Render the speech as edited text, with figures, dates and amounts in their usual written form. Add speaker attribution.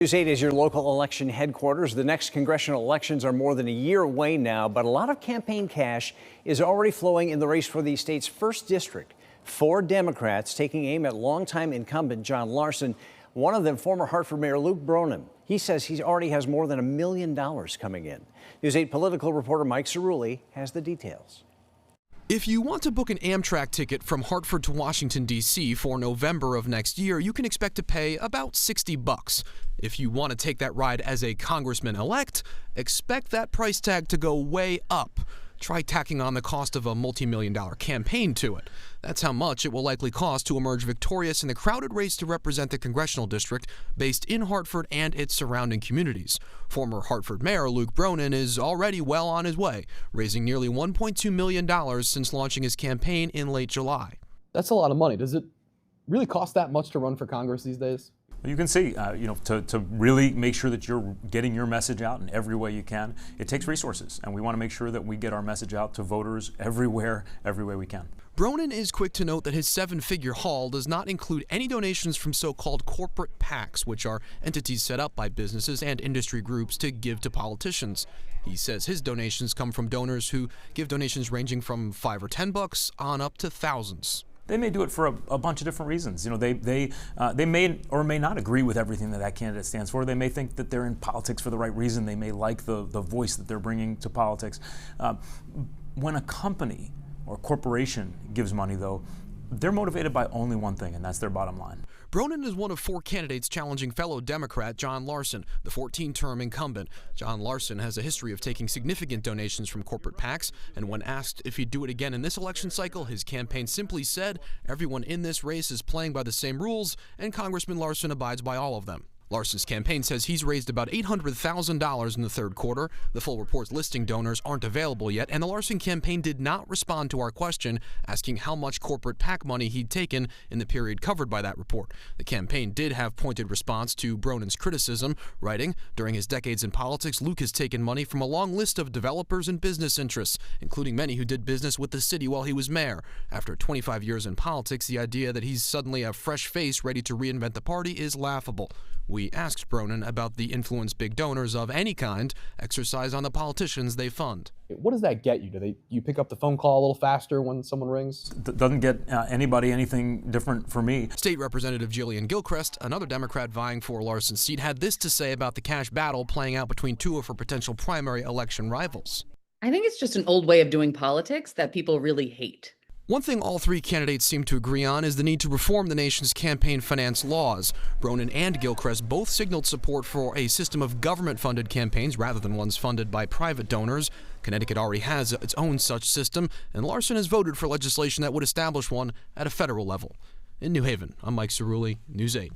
Speaker 1: News 8 is your local election headquarters. The next congressional elections are more than a year away now, but a lot of campaign cash is already flowing in the race for the state's first district. 4 Democrats taking aim at longtime incumbent John Larson, one of them former Hartford Mayor Luke Bronin. He says he already has more than $1 million coming in. News 8 political reporter Mike Cerulli has the details.
Speaker 2: If you want to book an Amtrak ticket from Hartford to Washington, D.C. for November of next year, you can expect to pay about $60. If you want to take that ride as a congressman-elect, expect that price tag to go way up. Try tacking on the cost of a multi-million-dollar campaign to it. That's how much it will likely cost to emerge victorious in the crowded race to represent the congressional district based in Hartford and its surrounding communities. Former Hartford Mayor Luke Bronin is already well on his way, raising nearly $1.2 million since launching his campaign in late July.
Speaker 3: That's a lot of money. Does it really cost that much to run for Congress these days?
Speaker 4: You can see, to really make sure that you're getting your message out in every way you can, it takes resources, and we want to make sure that we get our message out to voters everywhere, every way we can.
Speaker 2: Bronin is quick to note that his 7-figure haul does not include any donations from so-called corporate PACs, which are entities set up by businesses and industry groups to give to politicians. He says his donations come from donors who give donations ranging from $5 or $10 on up to thousands.
Speaker 4: They may do it for a bunch of different reasons. They may or may not agree with everything that candidate stands for. They may think that they're in politics for the right reason. They may like the voice that they're bringing to politics. When a company or corporation gives money, though, they're motivated by only one thing, and that's their bottom line.
Speaker 2: Bronin is one of 4 candidates challenging fellow Democrat John Larson, the 14-term incumbent. John Larson has a history of taking significant donations from corporate PACs, and when asked if he'd do it again in this election cycle, his campaign simply said, "Everyone in this race is playing by the same rules, and Congressman Larson abides by all of them." Larson's campaign says he's raised about $800,000 in the third quarter. The full report's listing donors aren't available yet, and the Larson campaign did not respond to our question asking how much corporate PAC money he'd taken in the period covered by that report. The campaign did have pointed response to Bronin's criticism, writing, "During his decades in politics, Luke has taken money from a long list of developers and business interests, including many who did business with the city while he was mayor. After 25 years in politics, the idea that he's suddenly a fresh face ready to reinvent the party is laughable." We asked Bronin about the influence big donors of any kind exercise on the politicians they fund.
Speaker 3: What does that get you? Do you pick up the phone call a little faster when someone rings?
Speaker 4: Doesn't get anybody anything different for me.
Speaker 2: State Representative Jillian Gilchrist, another Democrat vying for Larson's seat, had this to say about the cash battle playing out between 2 of her potential primary election rivals.
Speaker 5: I think it's just an old way of doing politics that people really hate.
Speaker 2: One thing all 3 candidates seem to agree on is the need to reform the nation's campaign finance laws. Bronin and Gilchrist both signaled support for a system of government-funded campaigns rather than ones funded by private donors. Connecticut already has its own such system, and Larson has voted for legislation that would establish one at a federal level. In New Haven, I'm Mike Cerulli, News 8.